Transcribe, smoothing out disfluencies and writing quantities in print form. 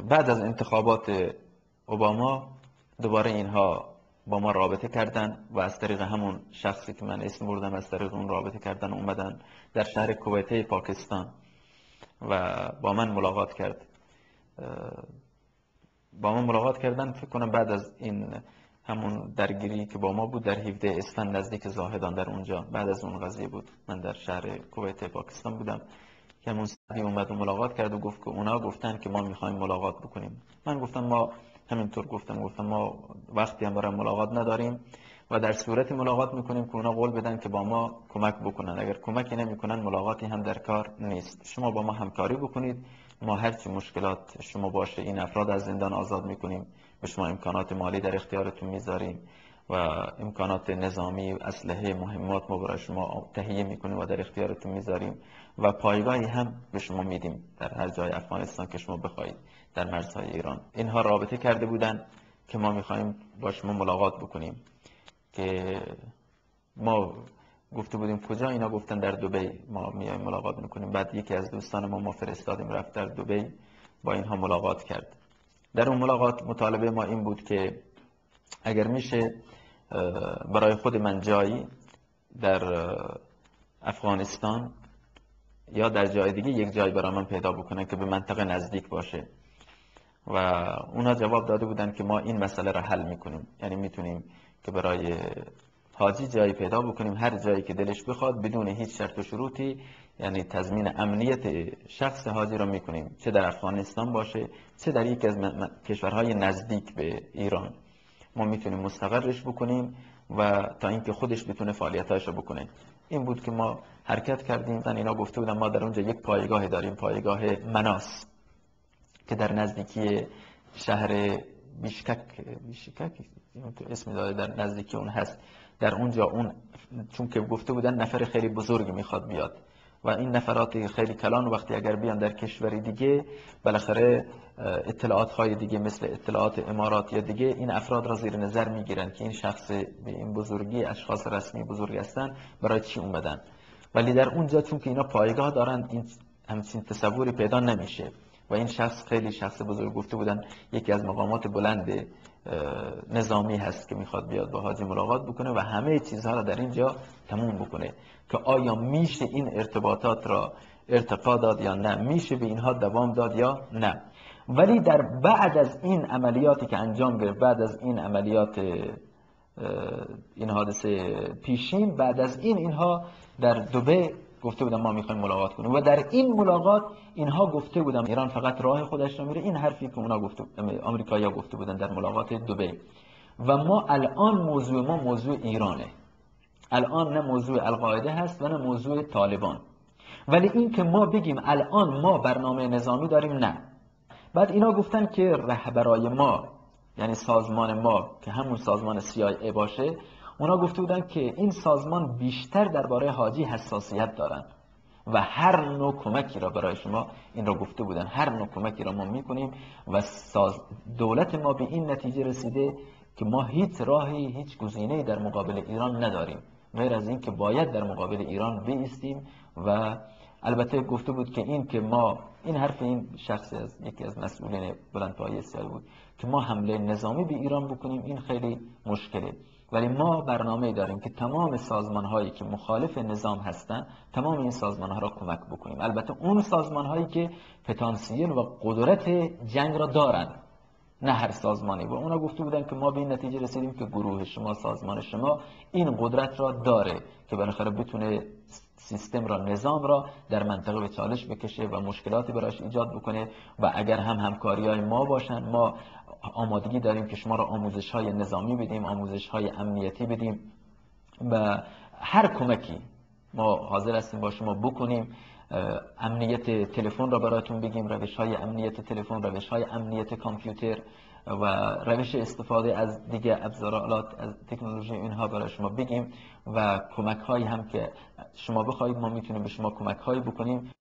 بعد از انتخابات اوباما دوباره اینها با ما رابطه کردن و از طریق همون شخصی که من اسم بردم از طریق اون رابطه کردن، اومدن در شهر کویته پاکستان و با من ملاقات کرد. با من ملاقات کردن فکر کنم بعد از این همون درگیری که با ما بود در 17 اسفند نزدیک زاهدان، در اونجا بعد از اون قضیه بود. من در شهر کویته پاکستان بودم که همون سعی اومد و ملاقات کرد و گفت که اونا گفتن که ما میخوایم ملاقات بکنیم. من گفتم ما همینطور گفتم ما وقتی هم برای ملاقات نداریم و در صورت ملاقات میکنیم که اونا قول بدن که با ما کمک بکنن. اگر کمکی نمیکنن ملاقاتی هم در کار نیست. شما با ما همکاری بکنید، ما هرچی مشکلات شما باشه این افراد از زندان آزاد میکنیم، به شما امکانات مالی در اختیارتون میذاریم و امکانات نظامی، اسلحه، مهمات ما برای شما تهیه میکنیم و در اختیارتون میذاریم و پایگاهی هم به شما میدیم در هر جای افغانستان که شما بخواید در مرزهای ایران. اینها رابطه کرده بودن که ما میخوایم با شما ملاقات بکنیم که ما گفته بودیم کجا، اینا گفتن در دبی ما میایم ملاقات میکنیم. بعد یکی از دوستان ما فرستادیم رفت در دبی با اینها ملاقات کرد. در اون ملاقات مطالبه ما این بود که اگر میشه برای خود من جایی در افغانستان یا در جای دیگه یک جای برای من پیدا بکنن که به منطقه نزدیک باشه و اونا جواب داده بودن که ما این مسئله را حل میکنیم، یعنی میتونیم که برای حاجی جایی پیدا بکنیم هر جایی که دلش بخواد بدون هیچ شرط و شروطی، یعنی تضمین امنیت شخص حاجی را میکنیم، چه در افغانستان باشه چه در یکی از کشورهای نزدیک به ایران. ما میتونیم مستقرش بکنیم و تا اینکه خودش بتونه فعالیتاشو بکنه. این بود که ما حرکت کردیم. اینا گفته بودن ما در اونجا یک پایگاه داریم، پایگاه مناس که در نزدیکی شهر بیشکک اسم داره، در نزدیکی اون هست. در اونجا اون چون که گفته بودن نفر خیلی بزرگی میخواد بیاد و این نفرات خیلی کلان وقتی اگر بیان در کشوری دیگه بالاخره اطلاعات های دیگه مثل اطلاعات امارات یا دیگه این افراد را زیر نظر میگیرن که این شخص به این بزرگی، اشخاص رسمی بزرگی هستن، برای چی اومدن. ولی در اونجا چون که اینا پایگاه دارن این همچین تصوری پیدا نمیشه و این شخص خیلی شخص بزرگ، گفته بودن یکی از مقامات بلند نظامی هست که میخواد بیاد با حاجی ملاقات بکنه و همه چیزها را در اینجا تموم بکنه که آیا میشه این ارتباطات را ارتقا داد یا نه، میشه به اینها دوام داد یا نه. ولی در بعد از این عملیاتی که انجام گرفت، بعد از این عملیات این حادثه پیشین، بعد از این اینها در دبی گفته بودن ما میخوایم ملاقات کنیم و در این ملاقات اینها گفته بودن ایران فقط راه خودش رو میره. این حرفی که اونا گفته، آمریکایی‌ها گفته بودن در ملاقات دبی. و ما الان موضوع ما موضوع ایرانه، الان نه موضوع القاعده هست و نه موضوع طالبان. ولی این که ما بگیم الان ما برنامه نظامی داریم، نه. بعد اینا گفتن که رهبرای ما، یعنی سازمان ما که همون سازمان CIA باشه، اونا گفته بودن که این سازمان بیشتر درباره حاجی حساسیت دارن و هر نوع کمکی را برای شما، این را گفته بودن، هر نوع کمکی را ما میکنیم و دولت ما به این نتیجه رسیده که ما هیچ راهی، هیچ گزینه‌ای در مقابل ایران نداریم غیر از این که باید در مقابل ایران بایستیم. و البته گفته بود که این که ما، این حرف این شخص از یکی از مسئولین بلندپایه CIA بود که ما حمله نظامی به ایران بکنیم این خیلی مشکله، ولی ما برنامه داریم که تمام سازمان هایی که مخالف نظام هستن تمام این سازمان ها را کمک بکنیم. البته اون سازمان هایی که پتانسیل و قدرت جنگ را دارن، نه هر سازمانی. و اونا گفته بودن که ما به این نتیجه رسیدیم که گروه شما، سازمان شما این قدرت را داره که بالاخره بتونه سیستم را، نظام را در منطقه به چالش بکشه و مشکلاتی براش ایجاد بکنه. و اگر هم همکاری‌های ما باشن، ما آمادگی داریم که شما را آموزش‌های نظامی بدیم، آموزش‌های امنیتی بدیم و هر کمکی ما حاضر هستیم با شما بکنیم. امنیت تلفن را براتون بگیم، روش‌های امنیت تلفن، روش‌های امنیت کامپیوتر و روش استفاده از دیگه ابزارات از تکنولوژی اینها برای شما بگیم و کمک هایی هم که شما بخواید ما میتونیم به شما کمک هایی بکنیم